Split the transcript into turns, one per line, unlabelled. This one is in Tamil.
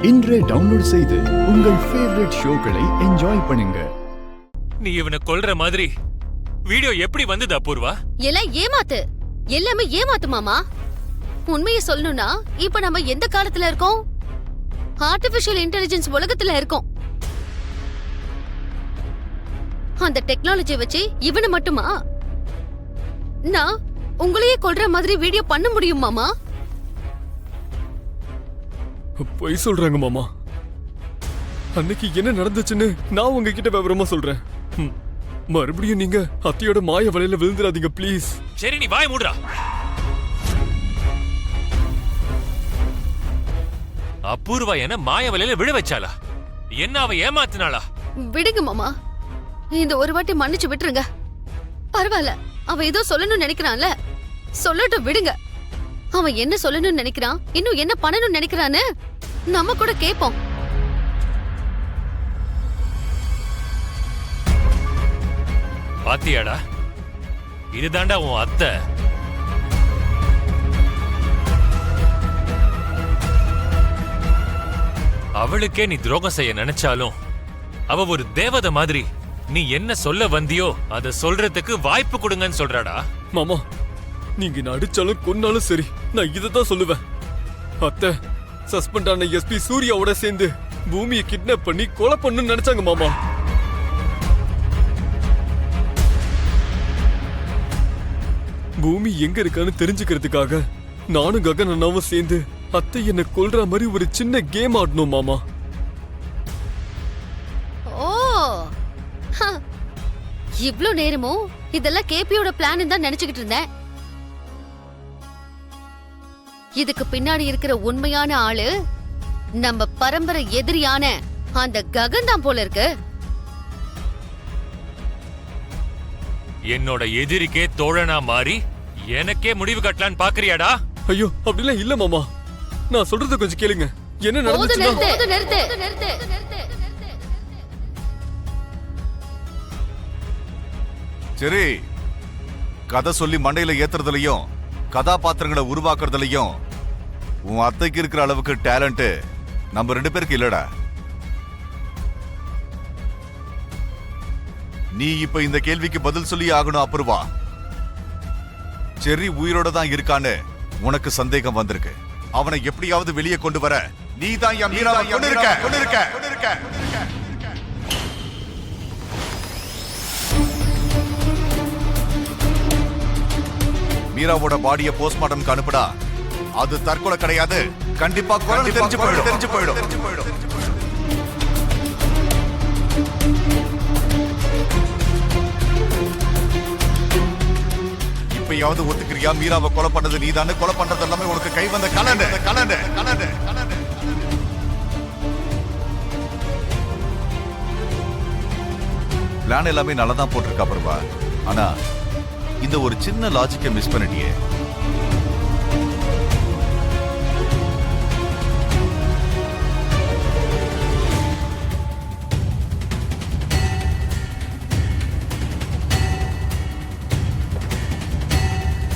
இன்றே டவுன்லோட் செய்து உங்கள் ஃபேவரட் ஷோக்களை என்ஜாய் பண்ணுங்க.
நீ இவனை கொல்ற மாதிரி வீடியோ எப்படி வந்தது அபூர்வா?
எல்லாம் ஏமாத்து, எல்லாமே ஏமாத்து மாமா. உண்மையை சொல்லணும்னா இப்ப நம்ம எந்த காலத்துல இருக்கோம்? ஆர்டிபிஷியல் இன்டெலிஜென்ஸ் உலகத்துல இருக்கோம். அந்த டெக்னாலஜி வச்சு இவனை மட்டுமா நான் உங்களையே கொல்ற மாதிரி வீடியோ பண்ண முடியும் மாமா?
பொய் சொல்றாங்க மாமா. அன்னைக்கு என்ன நடந்துச்சுன்னு நான் உங்ககிட்ட விவரமா சொல்றேன். மறுபடியும் நீங்க அத்தையோட மாய வலையில விழுந்துடாதீங்க ப்ளீஸ்.
சரி, நீ வாய் மூடுறா. அபூர்வா என்ன மாய வலையில விழ வச்சாளா? என்ன அவ ஏமாத்தினாளா?
விடுங்க மாமா, இந்த ஒரு வாட்டி மன்னிச்சு விட்டுருங்க. பரவாயில்ல, அவன் ஏதோ சொல்லணும்னு நினைக்கிறான்ல, சொல்லட்டும், விடுங்க. அவன் என்ன சொல்லணும்னு நினைக்கிறான், இன்னும் என்ன பண்ணணும்னு நினைக்கிறான்னு நம்ம கூட கேட்போம்.
பாத்தியாடா, இதுதாண்டா உன் அத்தை. அவளுக்கே நீ துரோகம் செய்ய நினைச்சாலும் அவ ஒரு தேவதை மாதிரி. நீ என்ன சொல்ல வந்தியோ அத சொல்றதுக்கு வாய்ப்பு கொடுங்கன்னு சொல்றாடா.
மாமா, நீங்க என்ன அடிச்சாலும் கொன்னாலும் சரி, நான் இததான் சொல்லுவேன். அத்தை சஸ்பெண்ட் ஆன எஸ்பி சூர்யாவோட சேர்ந்து பூமியை கிட்னாப் பண்ணி கொலை பண்ணணும்னு நினைச்சாங்க மாமா. பூமி எங்க இருக்கான்னு தெரிஞ்சுக்கிறதுக்காக நானும் ககன் அண்ணாவும் சேர்ந்து அத்தை என்ன கொல்ற மாதிரி ஒரு சின்ன கேம் ஆடணும் மாமா.
ஓ, இவ்ளோ நேரமும் இதெல்லாம் கேபியோட பிளான் தான் நினைச்சுக்கிட்டு இருந்தேன். இதுக்கு பின்னாடி இருக்கிற உண்மையான ஆளு நம்ம பரம்பரை எதிரியான அந்த ககன் தான் போல இருக்கு.
என்னோட எதிரிக்கே தோழனா மாறி எனக்கே முடிவு கட்டலான்னு பாக்குறியாடா?
ஐயோ, அப்படிலாம் இல்ல மாமா. நான் சொல்றத கொஞ்சம் கேளுங்க. என்ன நடந்துச்சு?
சரி, கதை சொல்லி மண்டையில ஏத்துறதுலயும் கதாபாத்திரங்களை உருவாக்குறதுலயும் உன் அத்தைக்கு இருக்கிற அளவுக்கு டேலண்ட் நம்ம 2 பேருக்கு இல்லடா. நீ இப்ப இந்த கேள்விக்கு பதில் சொல்லி ஆகணும் அபூர்வா. செர்ரி உயிரோட தான் இருக்கான்னு உனக்கு சந்தேகம் வந்திருக்கு. அவனை எப்படியாவது வெளியே கொண்டு வர நீ தான் என் மீராவை கொண்டிருக்க. மீராவோட பாடிய போஸ்ட்மார்ட்டம்க்கு அனுப்புடா. அது தற்கொலை கிடையாது, கண்டிப்பா குரல் தெரிஞ்சு போயிடும். இப்பயாவது ஒத்துக்கிறியா? மீராவை கொலை பண்ணது நீதானே, கொலை பண்றது எல்லாமே உனக்கு கை வந்த கலண்டு. பிளான் எல்லாமே நல்லா தான் போட்டிருக்கா பருவா. ஆனா இந்த ஒரு சின்ன லாஜிக்கை மிஸ் பண்ணிட்டியே.